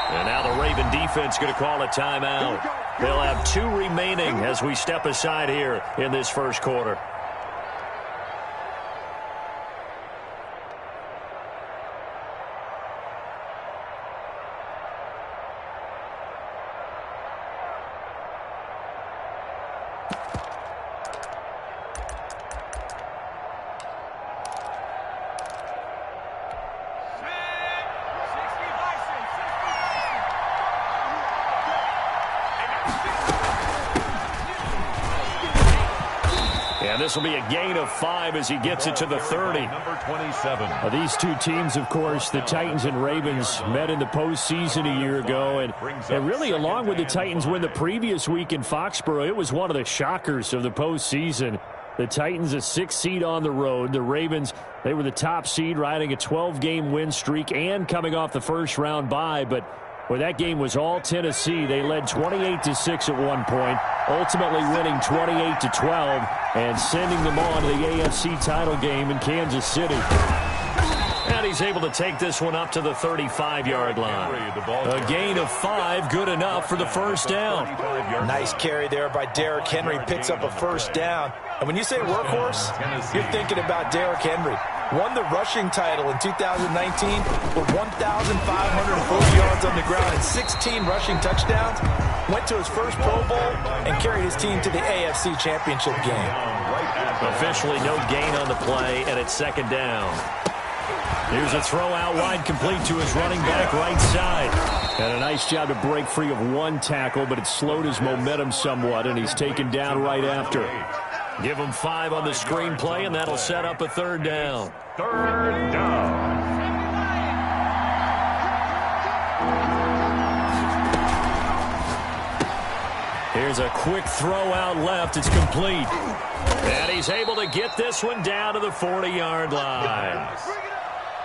And now the Raven defense going to call a timeout. They'll have 2 remaining as we step aside here in this first quarter. This will be a gain of 5 as he gets it to the 30. Number 27. These two teams, of course, the Titans and Ravens, met in the postseason a year ago. And really, along with the Titans win the previous week in Foxborough, it was one of the shockers of the postseason. The Titans, a 6th seed on the road. The Ravens, they were the top seed, riding a 12-game win streak and coming off the first-round bye. But where that game was all Tennessee, they led 28-6 at one point, ultimately winning 28-12 and sending them on to the AFC title game in Kansas City. And he's able to take this one up to the 35-yard line. A gain of 5, good enough for the first down. Nice carry there by Derrick Henry, picks up a first down. And when you say workhorse, you're thinking about Derrick Henry. Won the rushing title in 2019 with 1,540 yards on the ground and 16 rushing touchdowns. Went to his first Pro Bowl and carried his team to the AFC Championship game. Officially no gain on the play, and it's second down. Here's a throw out wide, complete to his running back right side. And a nice job to break free of one tackle, but it slowed his momentum somewhat, and he's taken down right after. Give him 5 on the screen play, and that'll set up a third down. Third down. Here's a quick throw out left. It's complete. And he's able to get this one down to the 40-yard line.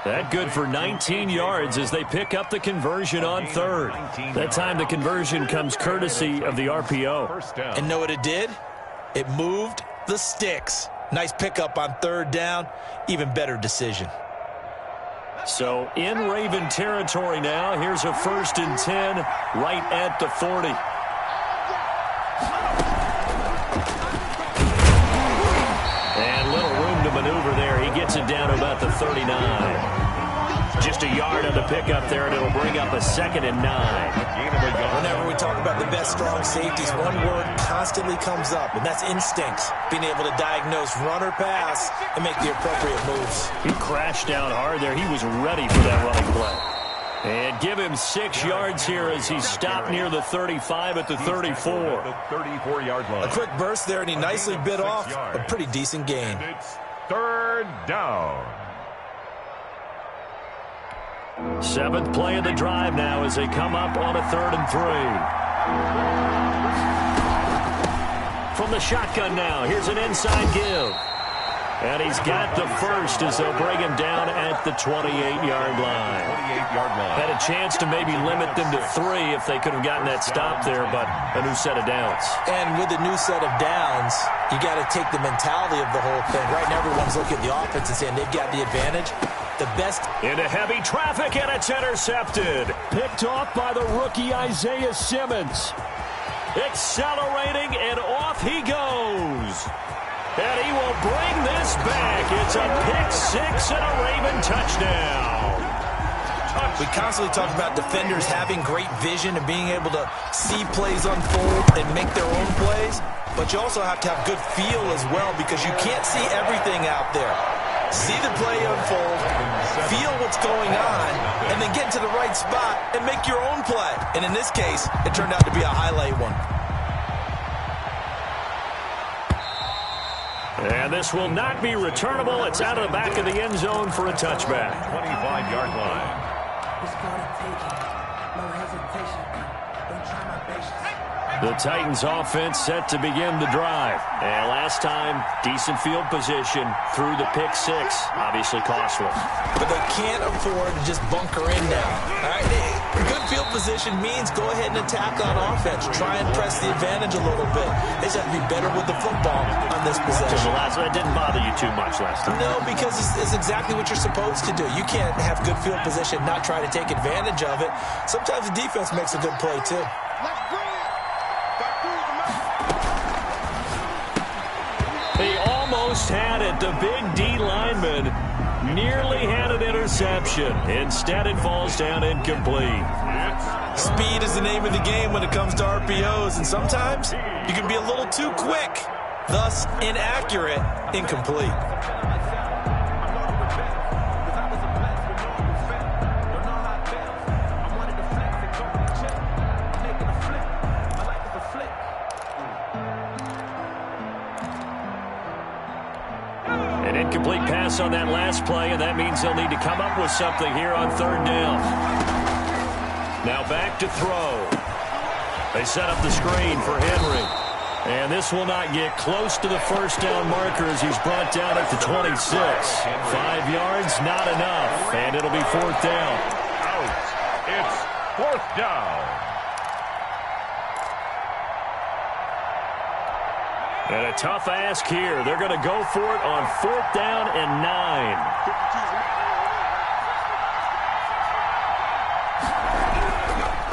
That good for 19 yards as they pick up the conversion on third. That time the conversion comes courtesy of the RPO. And know what it did? It moved the sticks. Nice pickup on third down. Even better decision. So in Raven territory now. Here's a 1st and 10 right at the 40. And little room to maneuver there. He gets it down to about the 39. Just a yard on the pickup there, and it'll bring up a 2nd and 9. Whenever we talk about the best strong safeties, one word constantly comes up, and that's instincts. Being able to diagnose run or pass and make the appropriate moves. He crashed down hard there. He was ready for that running play. And give him 6 yards here as he's stopped near the 35 at the 34. The 34-yard line. A quick burst there, and he nicely bit off a pretty decent gain. It's third down. 7th play of the drive now as they come up on a 3rd and 3. From the shotgun now, here's an inside give. And he's got the first as they'll bring him down at the 28-yard line. 28-yard line. Had a chance to maybe limit them to 3 if they could have gotten that stop there, but a new set of downs. And with a new set of downs, you got to take the mentality of the whole thing. Right now, everyone's looking at the offense and saying they've got the advantage. The best. Into heavy traffic, and it's intercepted. Picked off by the rookie Isaiah Simmons. Accelerating, and off he goes. And he will bring this back. It's a pick-6 and a Raven touchdown. We constantly talk about defenders having great vision and being able to see plays unfold and make their own plays. But you also have to have good feel as well, because you can't see everything out there. See the play unfold, feel what's going on, and then get to the right spot and make your own play. And in this case, it turned out to be a highlight one. And this will not be returnable. It's out of the back of the end zone for a touchback. 25-yard line. The Titans offense set to begin the drive. And last time, decent field position through the pick-6. Obviously costly. But they can't afford to just bunker in now. All right? Good field position means go ahead and attack on offense. Try and press the advantage a little bit. They just have to be better with the football on this possession. It didn't bother you too much last time. No, because it's exactly what you're supposed to do. You can't have good field position, not try to take advantage of it. Sometimes the defense makes a good play, too. He almost had it. The big D lineman nearly had an interception. Instead, it falls down incomplete. Speed is the name of the game when it comes to RPOs, and sometimes you can be a little too quick, thus inaccurate, incomplete. An incomplete pass on that last play, and that means they'll need to come up with something here on third down. Now back to throw. They set up the screen for Henry. And this will not get close to the first down marker as he's brought down at the 26. 5 yards, not enough. And it'll be fourth down. Out. It's fourth down. And a tough ask here. They're going to go for it on fourth down and 9.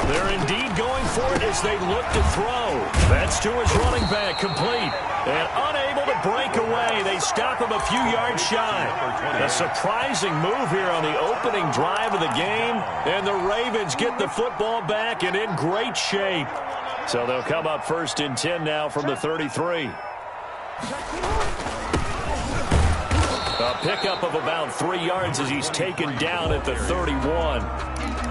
They're indeed going for it as they look to throw. That's to his running back, complete. And unable to break away. They stop him a few yards shy. A surprising move here on the opening drive of the game. And the Ravens get the football back and in great shape. So they'll come up first and 10 now from the 33. A pickup of about 3 yards as he's taken down at the 31.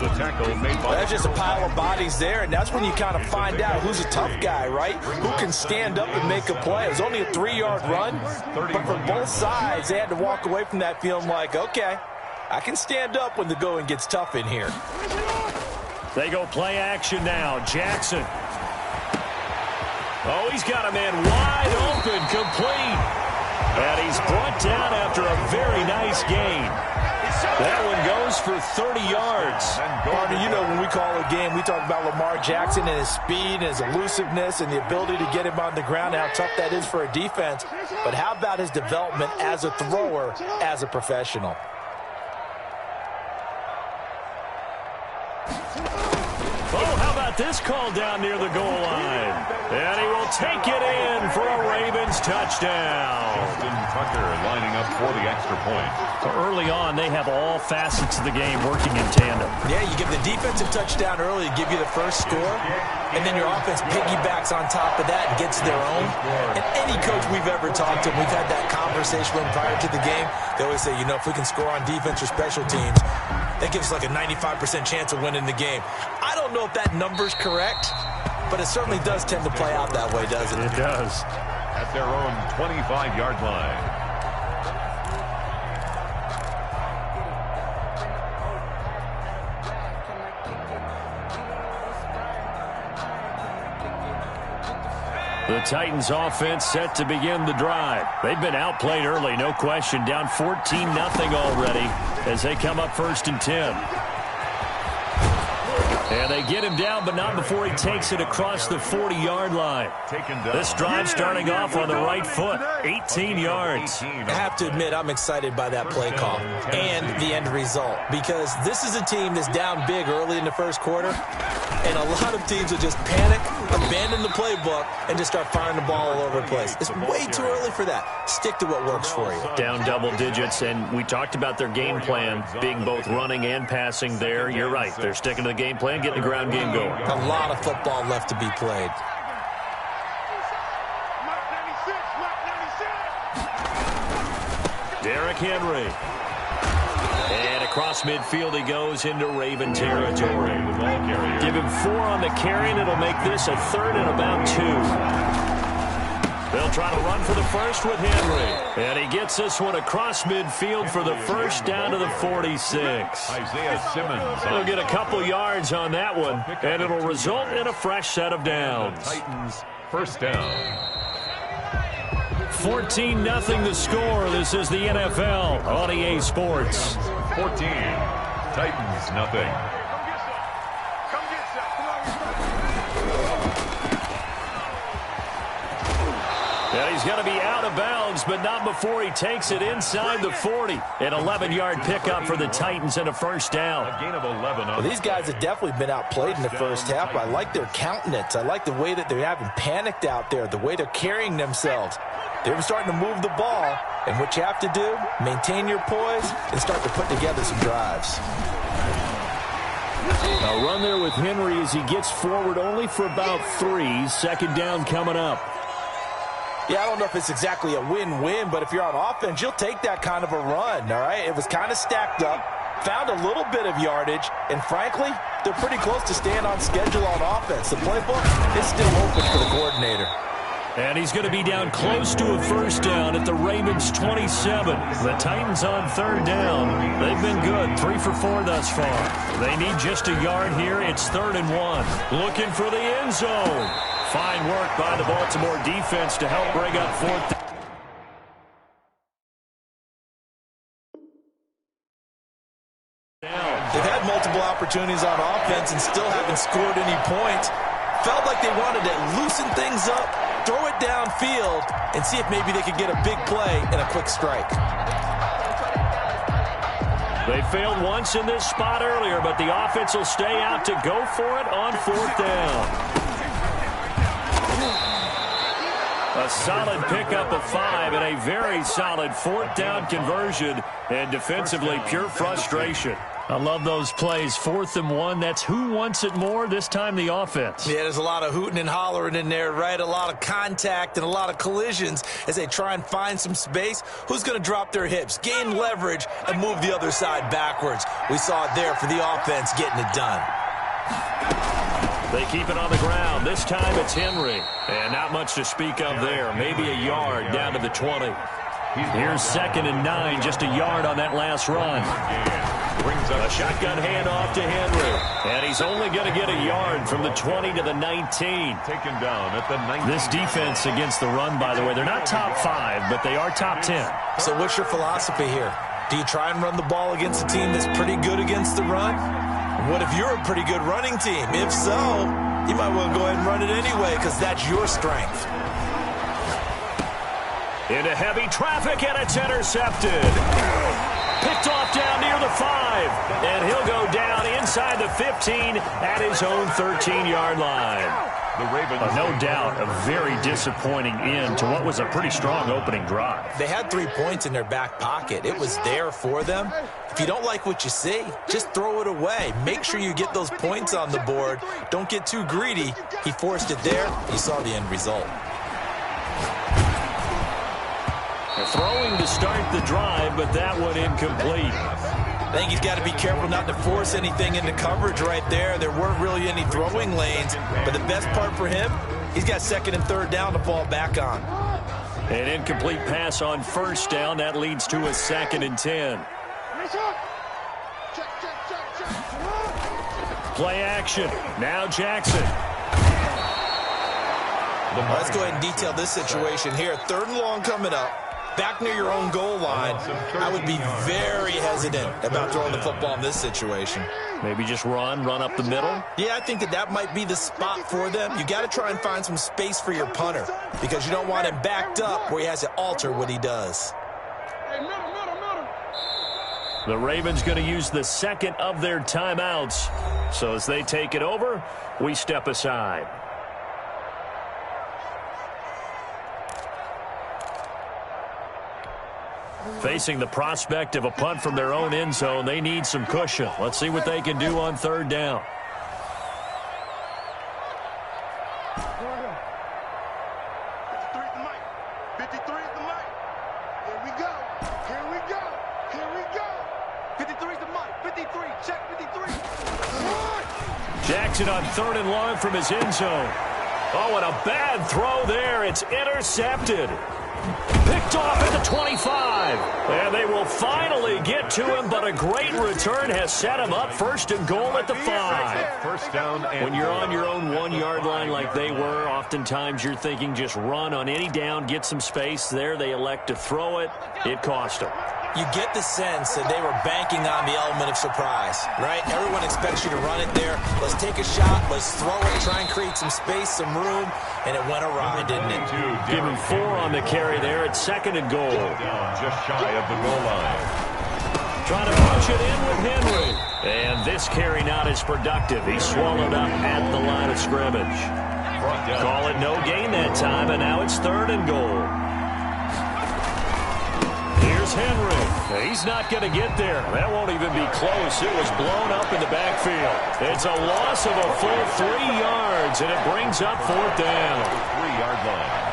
The tackle made by... That's just a pile of bodies there, and that's when you kind of find out who's a tough guy, right? Who can stand up and make a play. It was only a 3-yard run, but for both sides, they had to walk away from that feeling like, okay, I can stand up when the going gets tough in here. They go play action now. Jackson. Oh, he's got a man wide open, complete. And he's brought down after a very nice gain. That one goes for 30 yards. Partner, you know when we call a game, we talk about Lamar Jackson and his speed and his elusiveness and the ability to get him on the ground and how tough that is for a defense. But how about his development as a thrower, as a professional? Oh, how about this call down near the goal line? And he will take it in for a Ravens touchdown. Justin Tucker lining up for the extra point. Early on, they have all facets of the game working in tandem. Yeah, you give the defensive touchdown early to give you the first score, and then your offense piggybacks on top of that and gets their own. And any coach we've ever talked to, we've had that conversation with them prior to the game, they always say, you know, if we can score on defense or special teams, that gives us like a 95% chance of winning the game. I don't know if that number's correct, but it certainly does tend to play out that way, doesn't it? It does. At their own 25-yard line. The Titans offense set to begin the drive. They've been outplayed early, no question. Down 14-0 already as they come up first and 10. And they get him down, but not before he takes it across the 40-yard line. This drive starting off on the right foot, 18 yards. I have to admit, I'm excited by that play call and the end result, because this is a team that's down big early in the first quarter, and a lot of teams will just panic, abandon the playbook, and just start firing the ball all over the place. It's way too early for that. Stick to what works for you. Down double digits, and we talked about their game plan being both running and passing there. You're right. They're sticking to the game plan, getting the ground game going. A lot of football left to be played. Derrick Henry. And across midfield he goes into Raven territory. Give him 4 on the carry, and it'll make this a 3rd and about 2. They'll try to run for the first with Henry. And he gets this one across midfield for the first down to the 46. Isaiah Simmons. He'll get a couple yards on that one, and it'll result in a fresh set of downs. Titans first down. 14-0 the score. This is the NFL on EA Sports. 14. Titans nothing. And he's going to be out of bounds, but not before he takes it inside the 40. An 11-yard pickup for the Titans and a first down. A gain of 11. Well, these guys have definitely been outplayed in the first half. I like their countenance. I like the way that they're having panicked out there, the way they're carrying themselves. They're starting to move the ball, and what you have to do, maintain your poise and start to put together some drives. A run there with Henry as he gets forward only for about 3. Second down coming up. Yeah, I don't know if it's exactly a win-win, but if you're on offense, you'll take that kind of a run, all right? It was kind of stacked up, found a little bit of yardage, and frankly, they're pretty close to staying on schedule on offense. The playbook is still open for the coordinator. And he's going to be down close to a first down at the Ravens 27. The Titans on third down. They've been good, 3 for 4 thus far. They need just a yard here. It's 3rd and 1. Looking for the end zone. Fine work by the Baltimore defense to help bring up 4th. They've had multiple opportunities on offense and still haven't scored any points. Felt like they wanted to loosen things up, throw it downfield, and see if maybe they could get a big play and a quick strike. They failed once in this spot earlier, but the offense will stay out to go for it on 4th down. A solid pickup of 5 and a very solid 4th down conversion, and defensively pure frustration. I love those plays. 4th and 1. That's who wants it more, this time the offense. Yeah, there's a lot of hooting and hollering in there, right? A lot of contact and a lot of collisions as they try and find some space. Who's going to drop their hips, gain leverage, and move the other side backwards? We saw it there for the offense getting it done. They keep it on the ground. This time it's Henry. And not much to speak of there. Maybe a yard down to the 20. Here's 2nd and 9, just a yard on that last run. A shotgun handoff to Henry. And he's only going to get a yard from the 20 to the 19. Taken down at the 19. This defense against the run, by the way, they're not top 5, but they are top 10. So what's your philosophy here? Do you try and run the ball against a team that's pretty good against the run? What if you're a pretty good running team? If so, you might want to go ahead and run it anyway because that's your strength. Into heavy traffic, and it's intercepted. Picked off down near the 5, and he'll go down inside the 15 at his own 13-yard line. The Ravens. No doubt a very disappointing end to what was a pretty strong opening drive. They had 3 points in their back pocket. It was there for them. If you don't like what you see, just throw it away. Make sure you get those points on the board. Don't get too greedy. He forced it there. You saw the end result. Throwing to start the drive, but that one incomplete. I think he's got to be careful not to force anything into coverage right there. There weren't really any throwing lanes, but the best part for him, he's got 2nd and 3rd down to fall back on. An incomplete pass on 1st down. That leads to a 2nd and 10. Play action. Now Jackson. Let's go ahead and detail this situation here. 3rd and long coming up. Back near your own goal line. I would be very hesitant about throwing the football in this situation. Maybe just run up the middle? Yeah, I think that might be the spot for them. You got to try and find some space for your punter because you don't want him backed up where he has to alter what he does. The Ravens going to use the 2nd of their timeouts. So as they take it over, we step aside. Facing the prospect of a punt from their own end zone, they need some cushion. Let's see what they can do on 3rd down. Jackson on 3rd and long from his end zone. Oh, and a bad throw there. It's intercepted. Picked off at the 25. And they will finally get to him, but a great return has set him up 1st and goal at the 5. First down. When you're on your own 1-yard line like they were, oftentimes you're thinking just run on any down, get some space. There they elect to throw it. It cost them. You get the sense that they were banking on the element of surprise, right? Everyone expects you to run it there. Let's take a shot. Let's throw it, try and create some space, some room, and it went awry, didn't it? Give him 4 on the carry there at 2nd and goal. Down just shy of the goal line. Trying to punch it in with Henry. And this carry not as productive. He's swallowed up at the line of scrimmage. Call it no gain that time, and now it's 3rd and goal. Here's Henry. He's not going to get there. That won't even be close. It was blown up in the backfield. It's a loss of a full 3 yards, and it brings up 4th down. 3-yard line.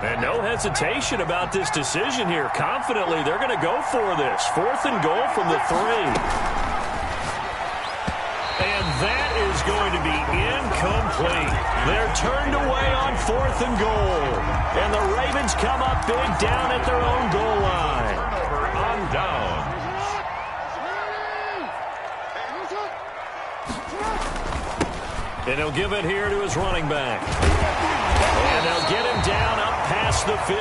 And no hesitation about this decision here. Confidently, they're going to go for this. 4th and goal from the 3. And that is going to be incomplete. They're turned away on 4th and goal. And the Ravens come up big down at their own goal line. Turnover on down. And he'll give it here to his running back. And they'll get him down up past the 15.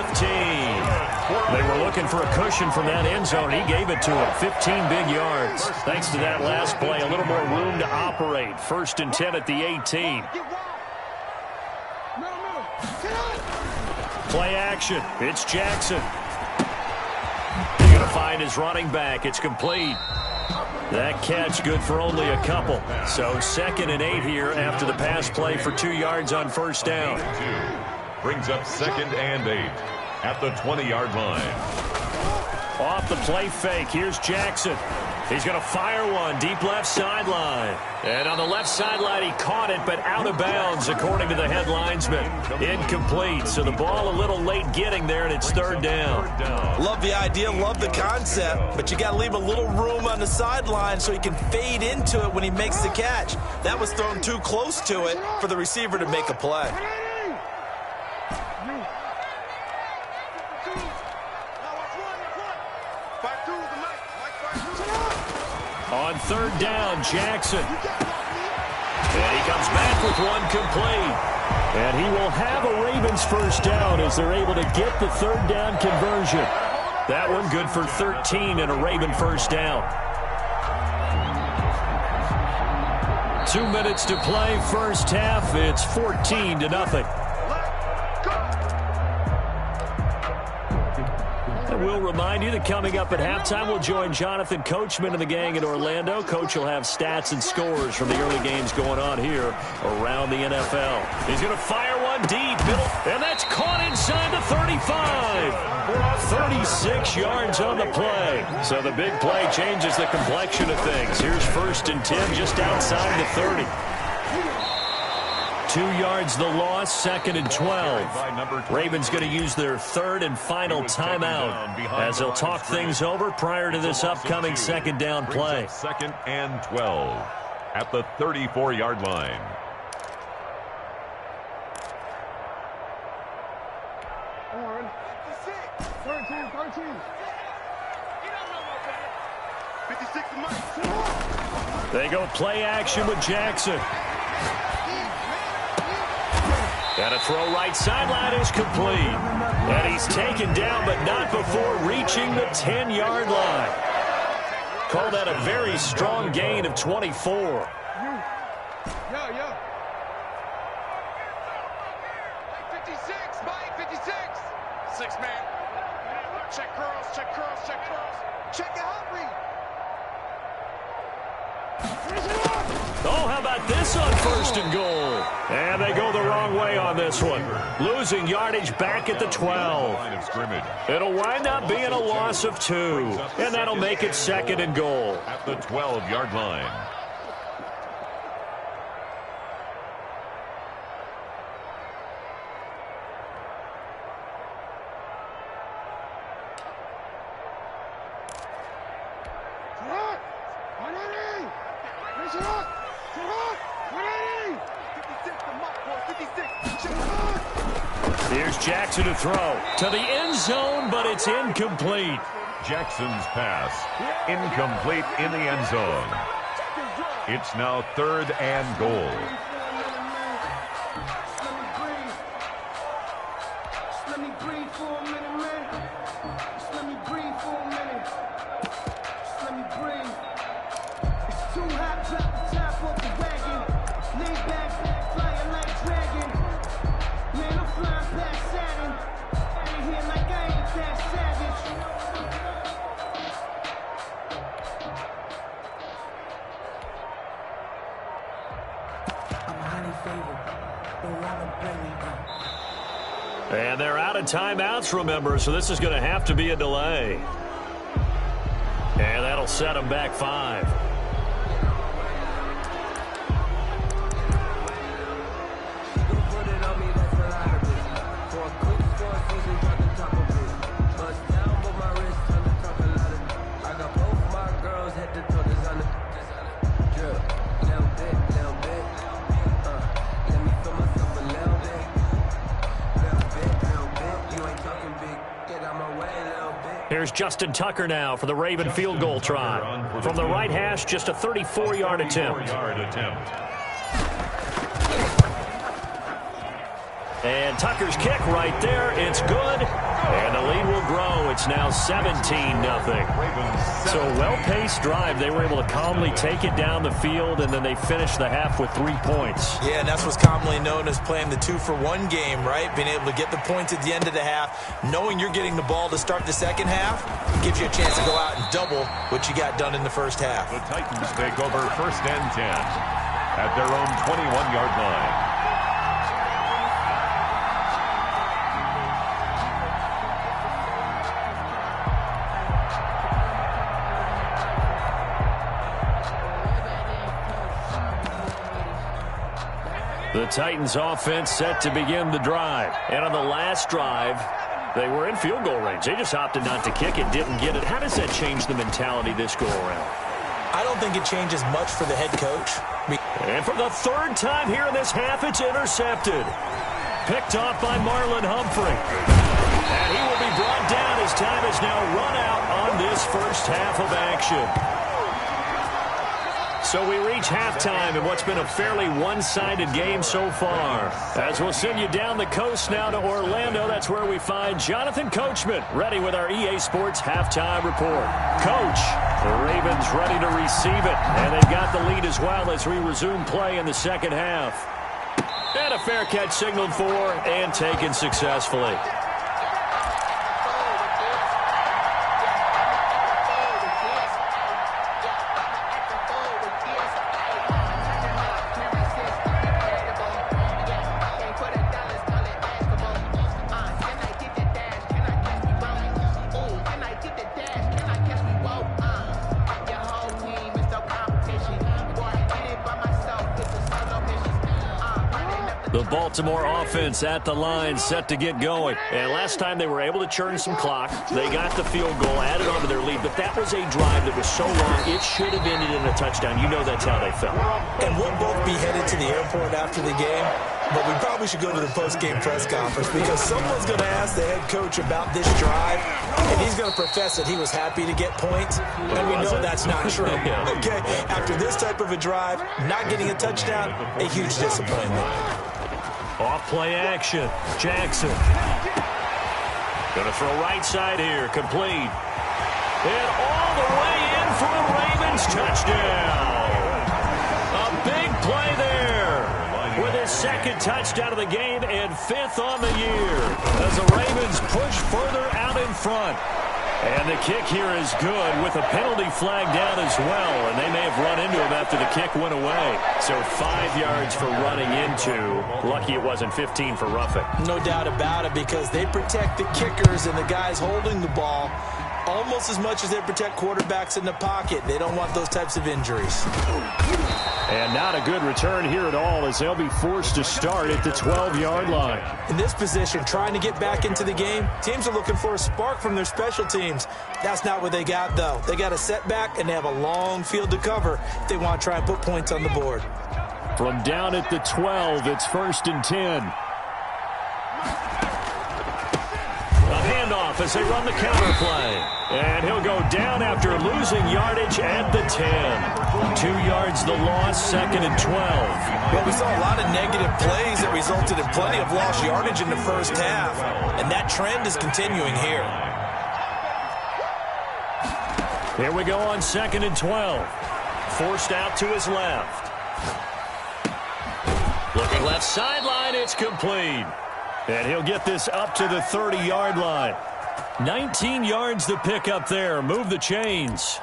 They were looking for a cushion from that end zone. He gave it to him. 15 big yards. Thanks to that last play, a little more room to operate. 1st and 10 at the 18. Play action. It's Jackson. He's going to find his running back. It's complete. That catch good for only a couple. So 2nd and 8 here after the pass play for 2 yards on 1st down. Brings up 2nd and 8 at the 20-yard line. Off the play fake, here's Jackson. He's going to fire one deep left sideline. And on the left sideline, he caught it, but out of bounds, according to the head linesman. Incomplete, so the ball a little late getting there, and it's 3rd down. Love the idea, love the concept, but you got to leave a little room on the sideline so he can fade into it when he makes the catch. That was thrown too close to it for the receiver to make a play. On 3rd down, Jackson. And he comes back with one complete. And he will have a Ravens 1st down as they're able to get the 3rd down conversion. That one good for 13 and a Raven 1st down. 2 minutes to play, 1st half. It's 14-0. We'll remind you that coming up at halftime, we'll join Jonathan Coachman and the gang in Orlando. Coach will have stats and scores from the early games going on here around the NFL. He's going to fire one deep, middle, and that's caught inside the 35. 36 yards on the play. So the big play changes the complexion of things. Here's 1st and 10 just outside the 30. 2 yards the loss, 2nd and 12. Ravens going to use their 3rd and final timeout as they'll talk things over prior to this upcoming 2nd down play. 2nd and 12 at the 34-yard line. On 13. 56 They go play action with Jackson. And a throw right sideline is complete. And he's taken down, but not before reaching the 10-yard line. Call that a very strong gain of 24. Yeah. 56, Mike, 56. 6-man. Check curls. Check out read. Oh, how about this on 1st and goal? And they go the wrong way on this one. Losing yardage back at the 12. It'll wind up being a loss of 2. And that'll make it 2nd and goal. At the 12-yard line. Here's Jackson to throw to the end zone, but it's incomplete. Jackson's pass, incomplete in the end zone. It's now 3rd and goal. And they're out of timeouts, remember, so this is going to have to be a delay. And that'll set them back 5. Here's Justin Tucker now for the Raven field goal try. From the right hash, just a 34-yard attempt. And Tucker's kick right there. It's good. And the lead will grow. It's now 17-0. So a well-paced drive. They were able to calmly take it down the field, and then they finished the half with 3 points. Yeah, and that's what's commonly known as playing the 2-for-1 game, right? Being able to get the points at the end of the half, knowing you're getting the ball to start the second half, gives you a chance to go out and double what you got done in the first half. The Titans take over 1st and 10 at their own 21-yard line. The Titans offense set to begin the drive. And on the last drive, they were in field goal range. They just opted not to kick it, didn't get it. How does that change the mentality this go around? I don't think it changes much for the head coach. And for the 3rd time here in this half, it's intercepted. Picked off by Marlon Humphrey. And he will be brought down as time is now run out on this first half of action. So we reach halftime in what's been a fairly one-sided game so far. As we'll send you down the coast now to Orlando, that's where we find Jonathan Coachman ready with our EA Sports halftime report. Coach, the Ravens ready to receive it, and they've got the lead as well as we resume play in the second half. And a fair catch signaled for and taken successfully. The Baltimore offense at the line set to get going. And last time they were able to churn some clock. They got the field goal, added on to their lead. But that was a drive that was so long, it should have ended in a touchdown. You know that's how they felt. And we'll both be headed to the airport after the game. But we probably should go to the post-game press conference because someone's going to ask the head coach about this drive, and he's going to profess that he was happy to get points, and we know that's not true. Okay, after this type of a drive, not getting a touchdown, a huge disappointment. Off-play action. Jackson. Going to throw right side here. Complete. And all the way in for a Ravens touchdown. A big play there with his 2nd touchdown of the game and 5th on the year as the Ravens push further out in front. And the kick here is good with a penalty flag down as well. And they may have run into him after the kick went away. So 5 yards for running into. Lucky it wasn't 15 for roughing. No doubt about it because they protect the kickers and the guys holding the ball almost as much as they protect quarterbacks in the pocket. They don't want those types of injuries. And not a good return here at all as they'll be forced to start at the 12-yard line. In this position, trying to get back into the game, teams are looking for a spark from their special teams. That's not what they got, though. They got a setback, and they have a long field to cover if they want to try and put points on the board. From down at the 12, it's 1st and 10. A handoff, as they run the counter play. And he'll go down after losing yardage at the 10. 2 yards the loss, 2nd and 12. Well, we saw a lot of negative plays that resulted in plenty of lost yardage in the first half, and that trend is continuing here. Here we go on 2nd and 12. Forced out to his left. Looking left sideline, it's complete. And he'll get this up to the 30-yard line. 19 yards to pick up there. Move the chains.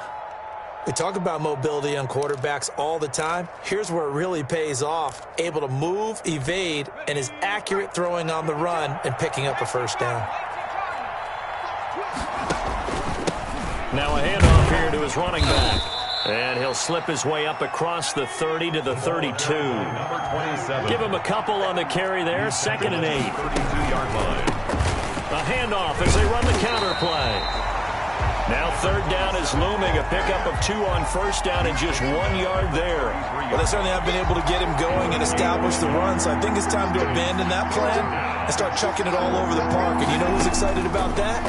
We talk about mobility on quarterbacks all the time. Here's where it really pays off. Able to move, evade, and is accurate throwing on the run and picking up a first down. Now a handoff here to his running back. And he'll slip his way up across the 30 to the 32. Give him a couple on the carry there. 2nd and 8. A handoff as they run the counter play. Now 3rd down is looming. A pickup of 2 on 1st down and just 1 yard there. Well, they certainly have been able to get him going and establish the run, so I think it's time to abandon that plan and start chucking it all over the park. And you know who's excited about that?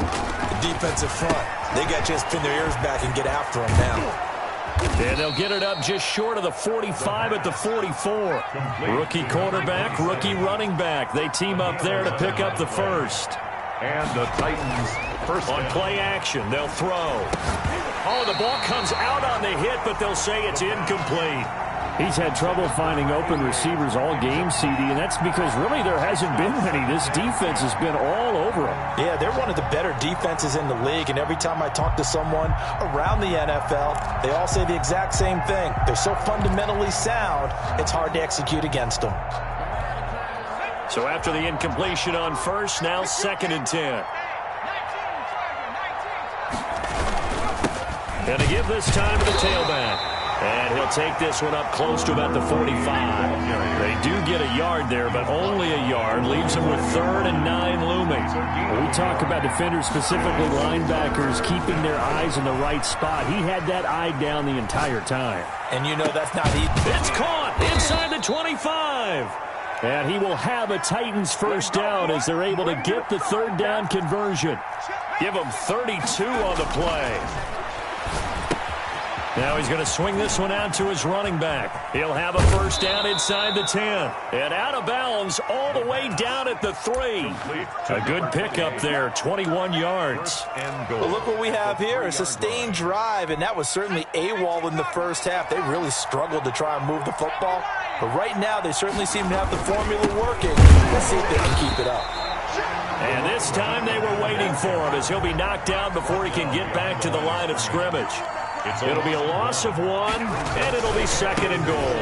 The defensive front. They got to just pin their ears back and get after him now. And they'll get it up just short of the 45 at the 44. Rookie quarterback, rookie running back. They team up there to pick up the first. And the Titans first on play action. They'll throw. Oh, the ball comes out on the hit, but they'll say it's incomplete. He's had trouble finding open receivers all game, CD, and that's because really there hasn't been many. This defense has been all over him. Yeah, they're one of the better defenses in the league, and every time I talk to someone around the NFL, they all say the exact same thing. They're so fundamentally sound, it's hard to execute against them. So after the incompletion on first, now 2nd and 10. And to give this time to the tailback. And he'll take this one up close to about the 45. They do get a yard there, but only a yard. Leaves them with 3rd and 9 looming. When we talk about defenders, specifically linebackers, keeping their eyes in the right spot. He had that eye down the entire time. And you know that's not easy. It's caught inside the 25. And he will have a Titans first down as they're able to get the 3rd down conversion. Give him 32 on the play. Now he's going to swing this one out to his running back. He'll have a first down inside the 10. And out of bounds all the way down at the 3. A good pickup there, 21 yards. Well, look what we have here, a sustained drive, and that was certainly AWOL in the first half. They really struggled to try and move the football. But right now they certainly seem to have the formula working. Let's see if they can keep it up. And this time they were waiting for him as he'll be knocked down before he can get back to the line of scrimmage. It'll be a loss of 1, and it'll be 2nd and goal.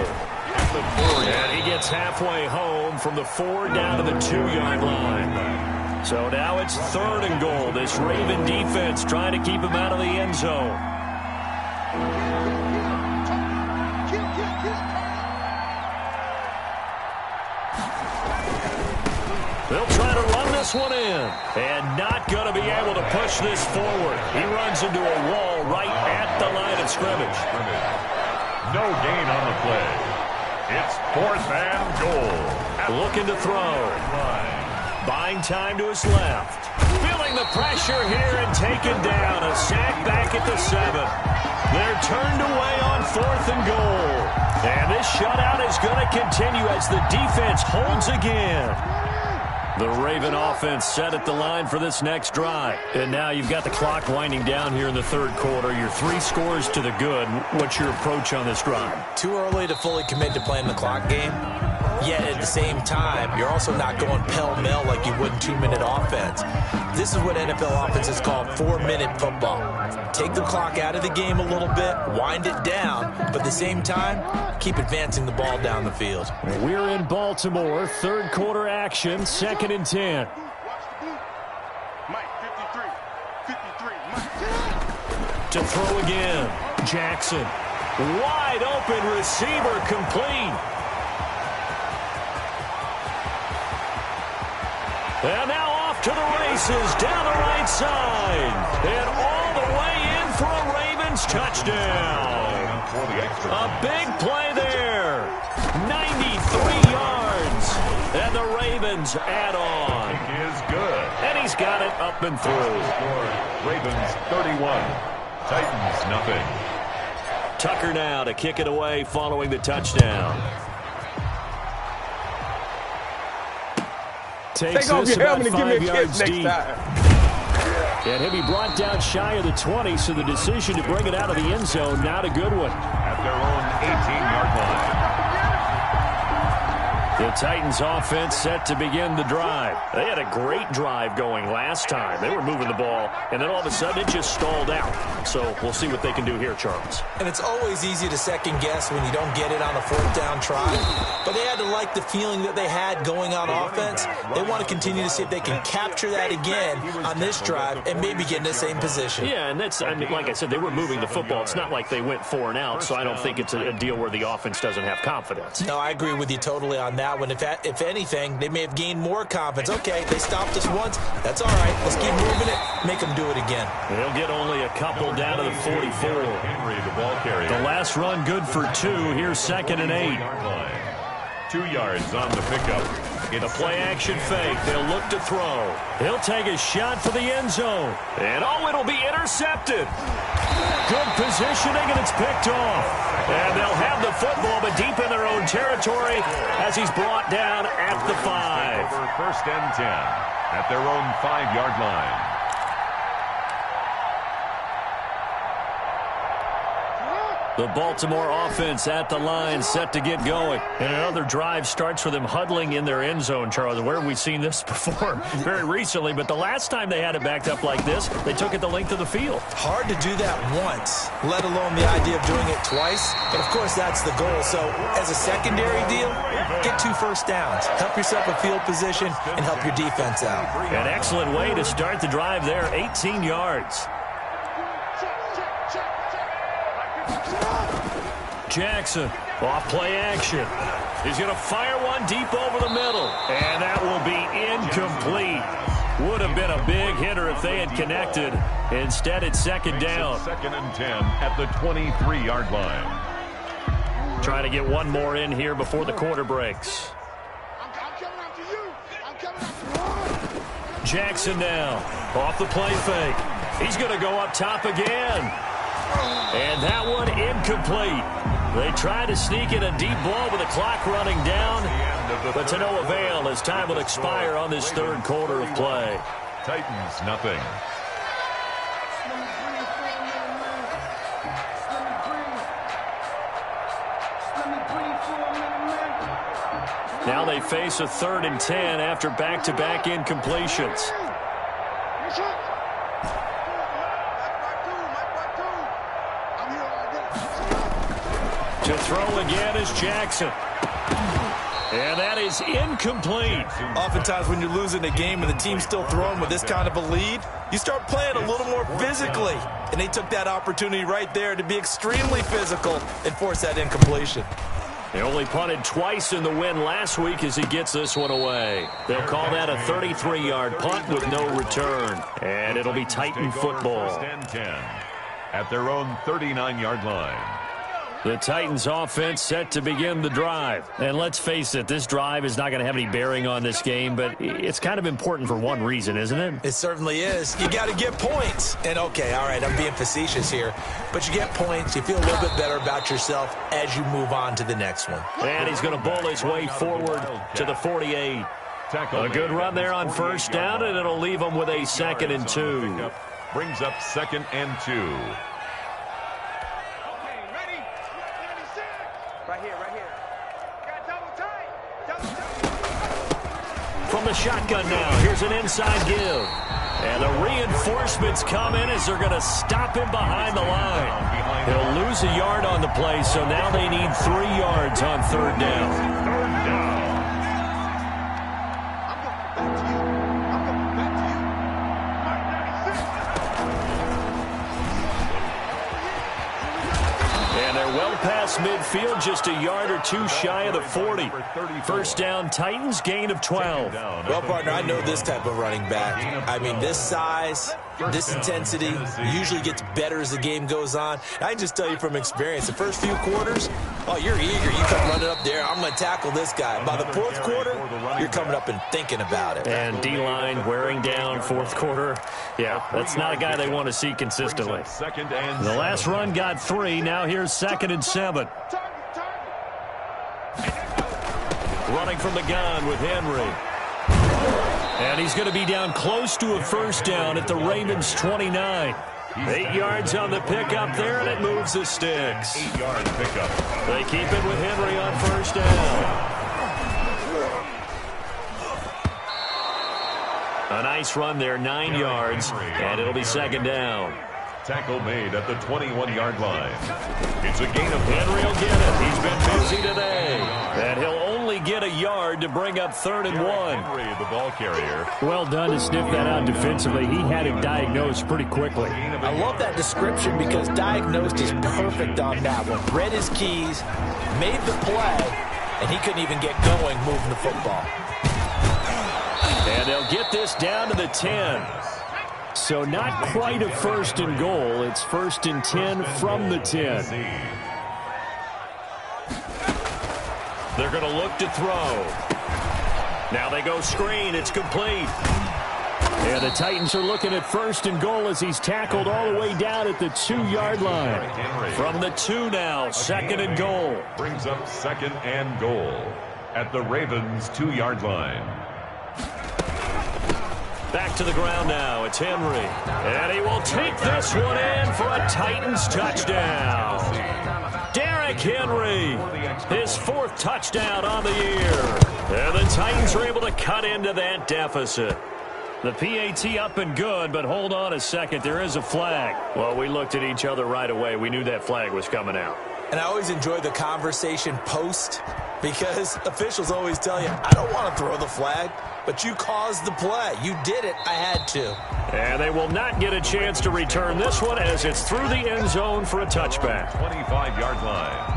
And he gets halfway home from the 4 down to the 2-yard line. So now it's 3rd and goal. This Raven defense trying to keep him out of the end zone. They'll try to run this one in. And not going to be able to push this forward. He runs into a wall right at the line of scrimmage. No gain on the play. It's 4th and goal. Looking to throw. Buying time to his left. Feeling the pressure here and taken down. A sack back at the 7. They're turned away on 4th and goal. And this shutout is going to continue as the defense holds again. The Raven offense set at the line for this next drive. And now you've got the clock winding down here in the 3rd quarter. You're 3 scores to the good. What's your approach on this drive? Too early to fully commit to playing the clock game. Yet at the same time, you're also not going pell-mell like you would in 2-minute offense. This is what NFL offenses call 4-minute football. Take the clock out of the game a little bit, wind it down, but at the same time, keep advancing the ball down the field. We're in Baltimore, 3rd quarter action, 2nd and 10. To throw again, Jackson. Wide open receiver, complete. And now off to the races, down the right side. And all the way in for a Ravens touchdown. A big play there. 93 yards. And the Ravens add on. Is good. And he he's got it up and through. Ravens 31, Titans nothing. Tucker now to kick it away following the touchdown. Takes Take off this your about helmet and give me 5 a yards kiss deep. next time. And he'll be brought down shy of the 20, so the decision to bring it out of the end zone, not a good one. At their own 18-yard line. The Titans offense set to begin the drive. They had a great drive going last time. They were moving the ball, and then all of a sudden it just stalled out. So we'll see what they can do here, Charles. And it's always easy to second guess when you don't get it on a fourth down try. But they had to like the feeling that they had going on offense. They want to continue to see if they can capture that again on this drive and maybe get in the same position. Yeah, and that's, I mean, like I said, they were moving the football. It's not like they went 4 and out, so I don't think it's a deal where the offense doesn't have confidence. No, I agree with you totally on that one. If anything, they may have gained more confidence. Okay, they stopped us once. That's all right. Let's keep moving it. Make them do it again. They'll get only a couple down to the 44. Henry, the ball carrier. The last run good for 2. Here's 2nd and 8. 2 yards on the pickup. The play-action fake. They'll look to throw. He'll take a shot for the end zone. And, it'll be intercepted. Good positioning, and it's picked off. And they'll have the football, but deep in their own territory as he's brought down at the 5. First and 10 at their own 5-yard line. The Baltimore offense at the line, set to get going. And another drive starts with them huddling in their end zone, Charles. Where have we seen this before? Very recently, but the last time they had it backed up like this, they took it the length of the field. Hard to do that once, let alone the idea of doing it twice. But, of course, that's the goal. So, as a secondary deal, get 2 first downs. Help yourself a field position and help your defense out. An excellent way to start the drive there, 18 yards. Jackson, off play action. He's going to fire one deep over the middle. And that will be incomplete. Would have been a big hitter if they had connected. Instead, it's 2nd down. 2nd and 10 at the 23-yard line. Trying to get one more in here before the quarter breaks. Jackson now, off the play fake. He's going to go up top again. And that one incomplete. They try to sneak in a deep ball with the clock running down, but to no avail as time will expire on this 3rd quarter of play. Titans nothing. Now they face a 3rd and 10 after back-to-back incompletions. To throw again is Jackson. And that is incomplete. Oftentimes when you're losing a game and the team's still throwing with this kind of a lead, you start playing a little more physically. And they took that opportunity right there to be extremely physical and force that incompletion. They only punted twice in the win last week as he gets this one away. They'll call that a 33-yard punt with no return. And it'll be Titan football. First and 10 at their own 39-yard line. The Titans offense set to begin the drive. And let's face it, this drive is not going to have any bearing on this game, but it's kind of important for one reason, isn't it? It certainly is. You got to get points. And, okay, all right, I'm being facetious here, but you get points, you feel a little bit better about yourself as you move on to the next one. And he's going to bowl his way forward to the 48. A good run there on first down, and it'll leave him with a 2nd and 2. Brings up 2nd and 2. From the shotgun now, here's an inside give. And the reinforcements come in as they're going to stop him behind the line. He'll lose a yard on the play, so now they need 3 yards on 3rd down. Past midfield, just a yard or 2 shy of the 40. First down, Titans, gain of 12. Well, partner, I know this type of running back. I mean, this size, This intensity usually gets better as the game goes on. I can just tell you from experience, the first few quarters, oh, you're eager. You come running up there, I'm going to tackle this guy. By the fourth quarter, you're coming up and thinking about it. And D-line wearing down fourth quarter. Yeah, that's not a guy they want to see consistently. The last run got 3. Now here's 2nd and 7. Running from the gun with Henry. And he's going to be down close to a first down at the Ravens 29. 8 yards on the pickup there, and it moves the sticks. 8-yard pickup. They keep it with Henry on first down. A nice run there, 9 yards, and it'll be 2nd down. Tackle made at the 21-yard line. It's a gain of Henry will get it. He's been busy today. And he'll only get a yard to bring up 3rd and 1. Henry, the ball carrier. Well done to sniff that out defensively. He had it diagnosed pretty quickly. I love that description because diagnosed is perfect on that one. Read his keys, made the play, and he couldn't even get going moving the football. And they'll get this down to the 10. So not quite a 1st and goal. It's 1st and 10 from the 10. They're going to look to throw. Now they go screen. It's complete. And the Titans are looking at 1st and goal as he's tackled all the way down at the 2-yard line. From the 2 now, 2nd and goal. Brings up 2nd and goal at the Ravens 2-yard line. Back to the ground now. It's Henry. And he will take this one in for a Titans touchdown. Derrick Henry, his 4th touchdown on the year. And the Titans are able to cut into that deficit. The PAT up and good, but hold on a second. There is a flag. Well, we looked at each other right away. We knew that flag was coming out. And I always enjoy the conversation post because officials always tell you, I don't want to throw the flag, but you caused the play. You did it. I had to. And they will not get a chance to return this one as it's through the end zone for a touchback. 25-yard line.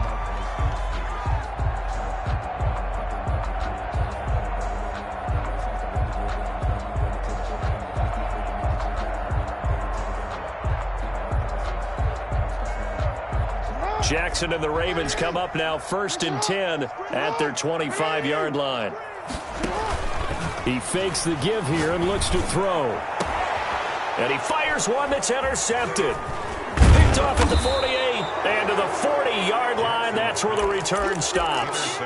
Jackson and the Ravens come up now 1st and 10 at their 25-yard line. He fakes the give here and looks to throw. And he fires one that's intercepted. Picked off at the 48 and to the 40-yard line. That's where the return stops.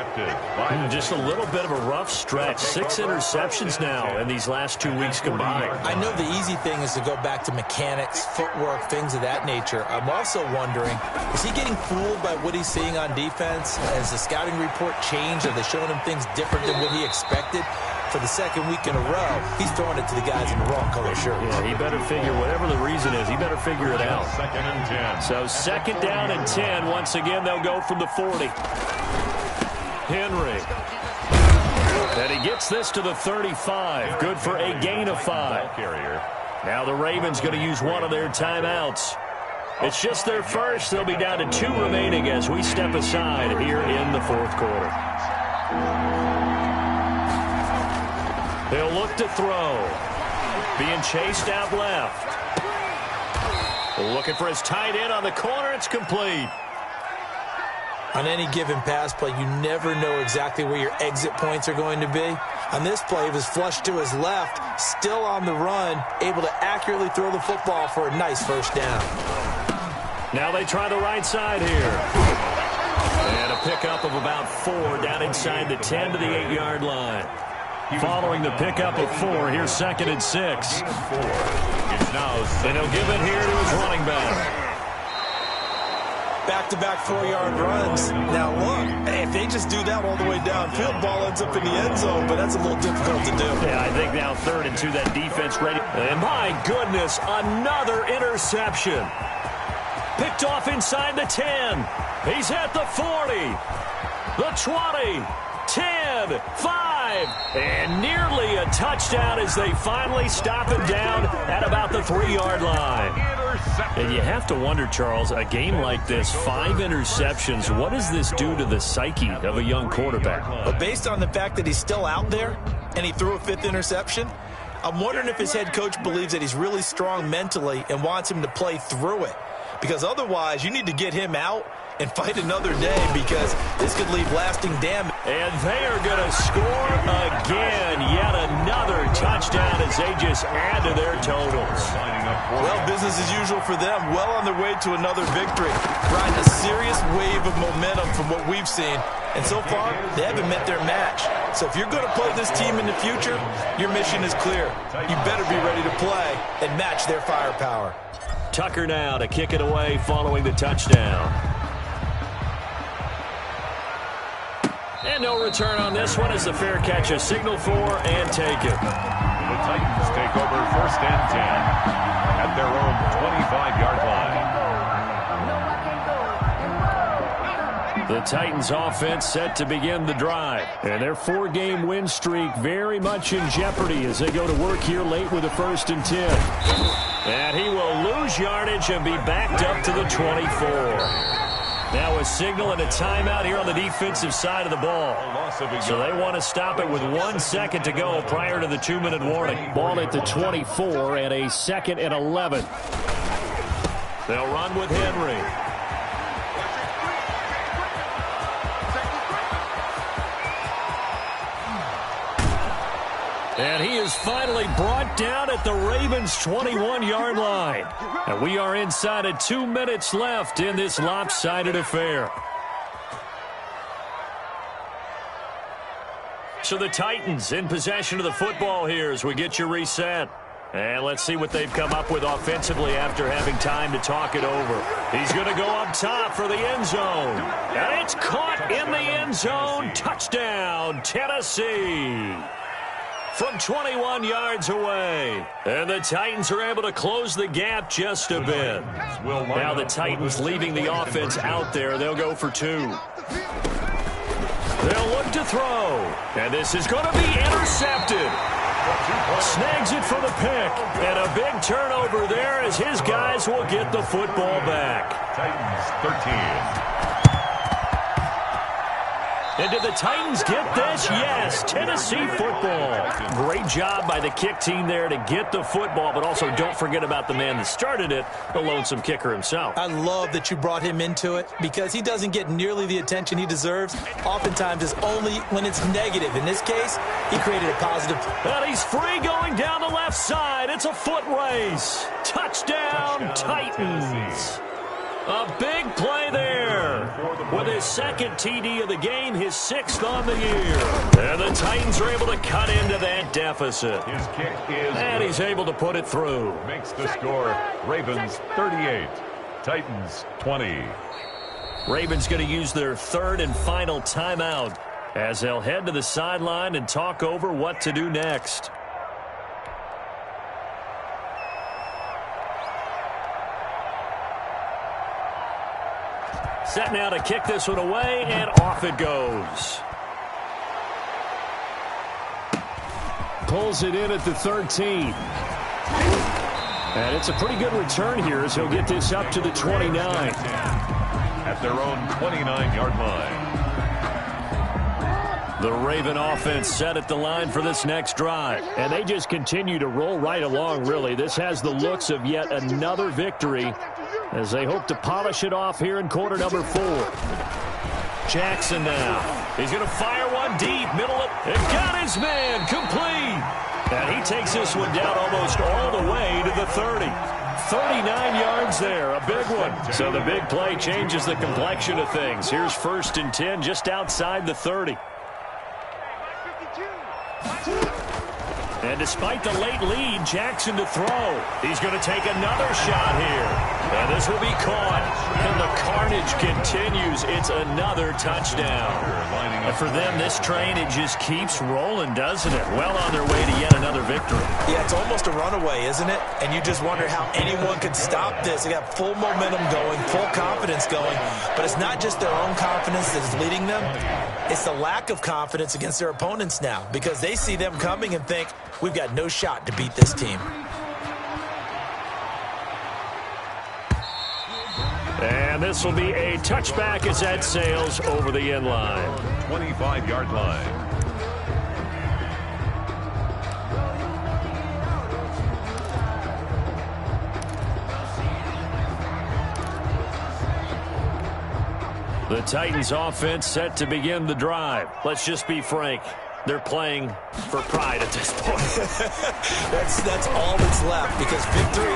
Just a little bit of a rough stretch. 6 interceptions now in these last 2 weeks combined. I know the easy thing is to go back to mechanics, footwork, things of that nature. I'm also wondering, is he getting fooled by what he's seeing on defense? Has the scouting report changed? Are they showing him things different than what he expected? For the 2nd week in a row, he's throwing it to the guys in the wrong color shirt. Yeah, he better figure, whatever the reason is, he better figure it out. 2nd and 10. So 2nd down and 10. Once again, they'll go from the 40. Henry. And he gets this to the 35. Good for a gain of 5. Now the Ravens going to use one of their timeouts. It's just their first. They'll be down to 2 remaining as we step aside here in the 4th quarter. They'll look to throw. Being chased out left. Looking for his tight end on the corner. It's complete. On any given pass play, you never know exactly where your exit points are going to be. On this play, it was flushed to his left, still on the run, able to accurately throw the football for a nice 1st down. Now they try the right side here. And a pickup of about 4 down inside the 10 to the 8-yard line. Following the pickup of 4, here's 2nd and 6. And he'll give it here to his running back. Back-to-back 4-yard runs. Now, look, if they just do that all the way downfield, ball ends up in the end zone, but that's a little difficult to do. Yeah, I think now 3rd and 2, that defense ready. And my goodness, another interception. Picked off inside the 10. He's at the 40, the 20, 10, 5, and nearly a touchdown as they finally stop him down at about the 3-yard line. And you have to wonder, Charles, a game like this, 5 interceptions, what does this do to the psyche of a young quarterback? But based on the fact that he's still out there and he threw a 5th interception, I'm wondering if his head coach believes that he's really strong mentally and wants him to play through it. Because otherwise, you need to get him out and fight another day, because this could leave lasting damage. And they are going to score again. Yet another touchdown as they just add to their totals. Well, business as usual for them. Well on their way to another victory. Riding a serious wave of momentum from what we've seen. And so far, they haven't met their match. So if you're going to play this team in the future, your mission is clear. You better be ready to play and match their firepower. Tucker now to kick it away following the touchdown. And no return on this one as the fair catch a signal for and take it. The Titans take over 1st and 10 at their own 25-yard line. The Titans offense set to begin the drive. And their 4-game win streak very much in jeopardy as they go to work here late with a 1st and 10. And he will lose yardage and be backed up to the 24. Now a signal and a timeout here on the defensive side of the ball. So they want to stop it with 1 second to go prior to the 2-minute warning. Ball at the 24 and a 2nd and 11. They'll run with Henry. And he is finally brought down at the Ravens' 21-yard line. And we are inside of 2 minutes left in this lopsided affair. So the Titans in possession of the football here as we get you reset. And let's see what they've come up with offensively after having time to talk it over. He's going to go up top for the end zone. And it's caught in the end zone. Touchdown, Tennessee. From 21 yards away. And the Titans are able to close the gap just a bit. Now the Titans leaving the offense out there. They'll go for 2. They'll look to throw. And this is going to be intercepted. Snags it for the pick. And a big turnover there as his guys will get the football back. Titans 13. And did the Titans get this? Yes, Tennessee football. Great job by the kick team there to get the football, but also don't forget about the man that started it, the lonesome kicker himself. I love that you brought him into it because he doesn't get nearly the attention he deserves. Oftentimes it's only when it's negative. In this case, he created a positive. And he's free going down the left side. It's a foot race. Touchdown, Titans. A big play there with his 2nd TD of the game, his 6th on the year. And the Titans are able to cut into that deficit. His kick is and he's able to put it through. Makes the score Ravens 38, Titans 20. Ravens going to use their 3rd and final timeout as they'll head to the sideline and talk over what to do next. Set now to kick this one away, and off it goes. Pulls it in at the 13. And it's a pretty good return here as he'll get this up to the 29. At their own 29-yard line. The Raven offense set at the line for this next drive. And they just continue to roll right along, really. This has the looks of yet another victory as they hope to polish it off here in quarter number 4. Jackson now. He's going to fire one deep. Middle of it. Got his man. Complete. And he takes this one down almost all the way to the 30. 39 yards there. A big one. So the big play changes the complexion of things. Here's 1st and 10 just outside the 30. And despite the late lead, Jackson to throw. He's going to take another shot here. And this will be caught. And the carnage continues. It's another touchdown. And for them, this train, it just keeps rolling, doesn't it? Well on their way to yet another victory. Yeah, it's almost a runaway, isn't it? And you just wonder how anyone could stop this. They got full momentum going, full confidence going. But it's not just their own confidence that is leading them. It's the lack of confidence against their opponents now because they see them coming and think, we've got no shot to beat this team. And this will be a touchback as that sails over the end line. 25-yard line. The Titans offense set to begin the drive. Let's just be frank. They're playing for pride at this point. that's all that's left, because victory,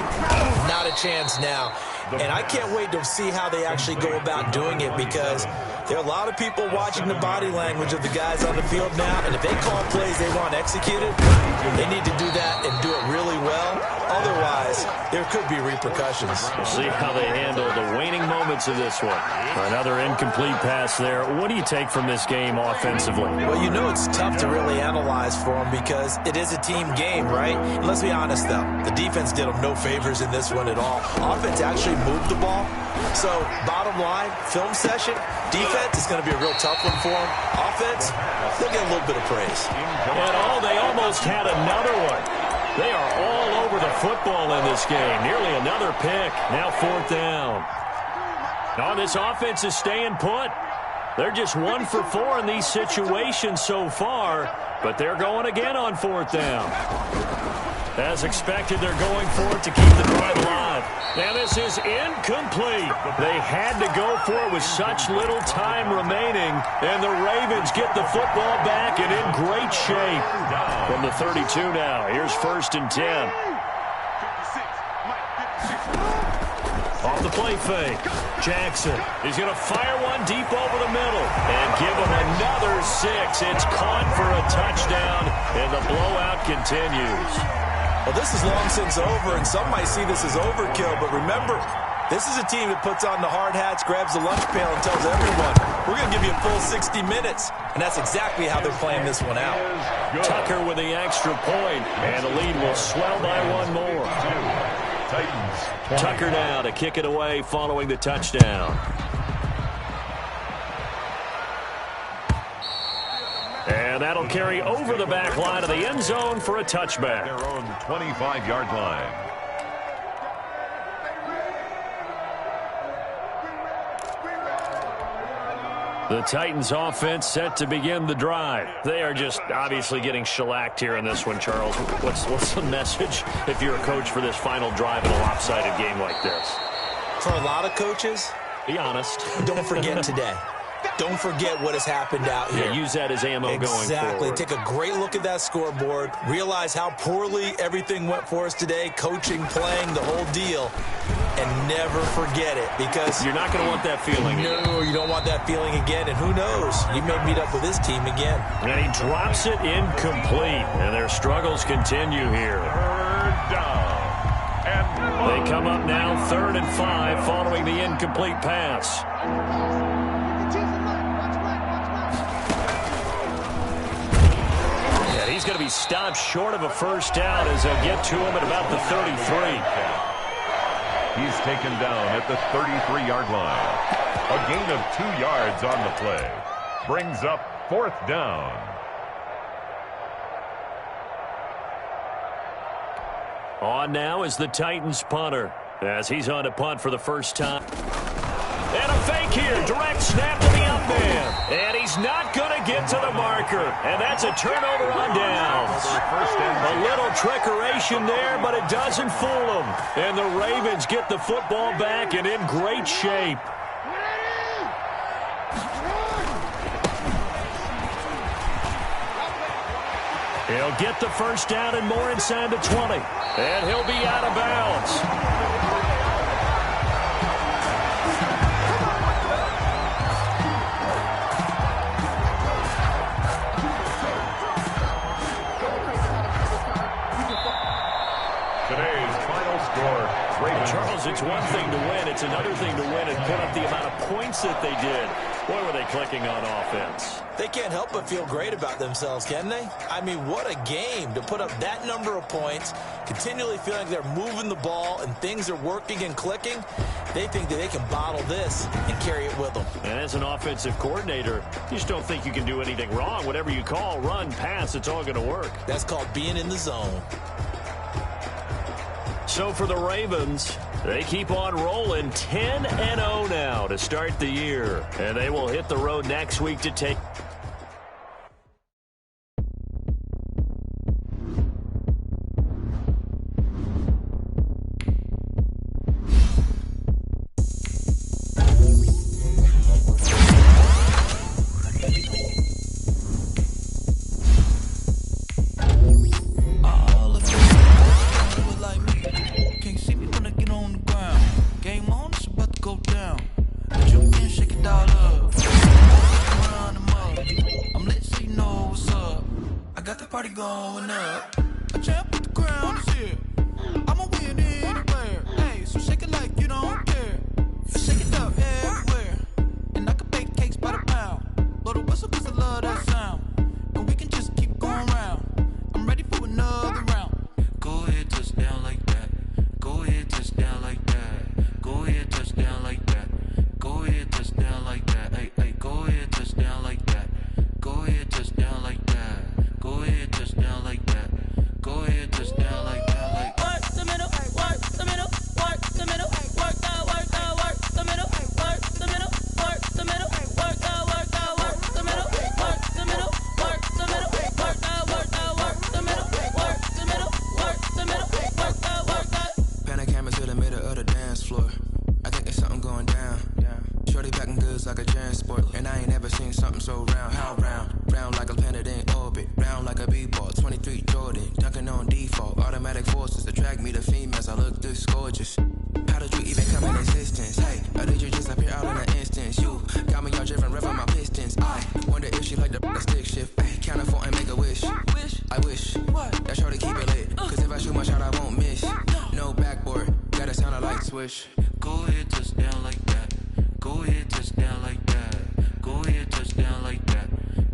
not a chance now. And I can't wait to see how they actually go about doing it, because there are a lot of people watching the body language of the guys on the field now, and if they call plays they want executed, they need to do that and do it really well. Otherwise, there could be repercussions. We'll see how they handle the waning moments of this one. Another incomplete pass there. What do you take from this game offensively? Well, you know it's tough to really analyze for them because it is a team game, right? And let's be honest, though. The defense did them no favors in this one at all. Offense actually moved the ball. So, bottom line, film session, defense is going to be a real tough one for them. Offense, they'll get a little bit of praise. And they almost had another one. They are all over the football in this game. Nearly another pick. Now 4th down. Oh, this offense is staying put. They're just 1 for 4 in these situations so far, but they're going again on 4th down. As expected, they're going for it to keep the drive alive. Now this is incomplete. They had to go for it with such little time remaining, and the Ravens get the football back and in great shape. From the 32 now, here's 1st and 10. Off the play fake. Jackson is going to fire one deep over the middle and give him another 6. It's caught for a touchdown, and the blowout continues. Well, this is long since over, and some might see this as overkill, but remember, this is a team that puts on the hard hats, grabs the lunch pail, and tells everyone, we're going to give you a full 60 minutes, and that's exactly how they're playing this one out. Tucker with the extra point, and the lead will swell by 1 more. Tucker now to kick it away following the touchdown. And that'll carry over the back line of the end zone for a touchback. Their own 25-yard line. The Titans offense set to begin the drive. They are just obviously getting shellacked here in this one, Charles. What's the message if you're a coach for this final drive in a lopsided game like this? For a lot of coaches, be honest. Don't forget today. Don't forget what has happened out here. Yeah, use that as ammo going forward. Exactly. Take a great look at that scoreboard. Realize how poorly everything went for us today. Coaching, playing, the whole deal. And never forget it, because you're not going to want that feeling. No, you don't want that feeling again. And who knows? You may meet up with this team again. And he drops it incomplete. And their struggles continue here. 3rd down. They come up now 3rd and 5 following the incomplete pass. He's going to be stopped short of a 1st down as they'll get to him at about the 33. He's taken down at the 33-yard line. A gain of 2 yards on the play. Brings up 4th down. On now is the Titans punter as he's on to punt for the first time. And a fake here. Direct snap to the up man. And he's not going to get to the marker. And that's a turnover on downs. A little trickeration there, but it doesn't fool them. And the Ravens get the football back and in great shape. He'll get the 1st down and more inside the 20. And he'll be out of bounds. Charles, it's one thing to win. It's another thing to win and put up the amount of points that they did. Boy, were they clicking on offense. They can't help but feel great about themselves, can they? I mean, what a game to put up that number of points, continually feeling they're moving the ball and things are working and clicking. They think that they can bottle this and carry it with them. And as an offensive coordinator, you just don't think you can do anything wrong. Whatever you call, run, pass, it's all going to work. That's called being in the zone. So for the Ravens, they keep on rolling 10-0 now to start the year. And they will hit the road next week to take... bitches. How did you even come in existence? Hey, or did you just appear out in an instance? You got me all driven, revving my pistons. I wonder if she like the stick shift. Hey, count it for and make a wish. I wish that shorty keep it lit. Cause if I shoot my shot, I won't miss. No backboard, gotta sound a light switch. Go ahead, touch down like that. Go ahead, touch down like that. Go ahead, touch down like that.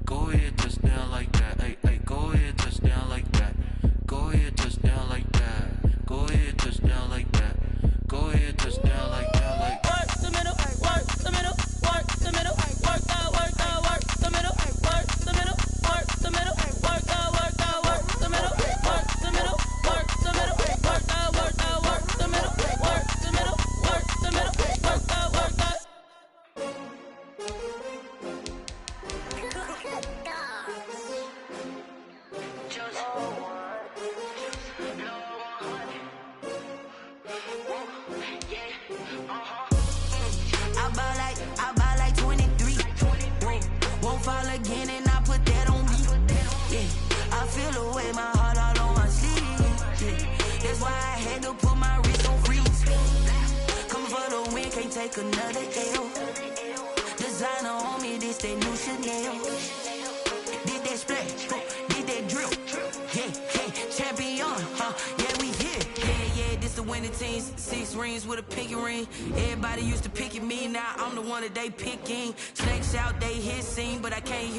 Go ahead, touch down like that. Hey, hey, go ahead, touch down like that. Go ahead, touch down like that. Go ahead, touch down like that. Go ahead, touch down like that. Like work the middle, work the middle, work the middle, work the middle, work the middle, work the middle, work the middle, work the middle, work the middle, work the middle, work the middle, work the middle, work the. I buy like 23. Won't fall again and I put that on me. Yeah, I feel the way my heart all on my sleeve. Yeah, that's why I had to put my wrist on freeze. Coming for the win, can't take another L. Designer on me, this that new Chanel. Did that splash, did that drill. Yeah, champion, yeah, we here. Yeah, this the winning teams. 6 rings with a pinky ring. Everybody used to pick at me, now I'm the one that they picking. Snakes out, they hissing, but I can't hear.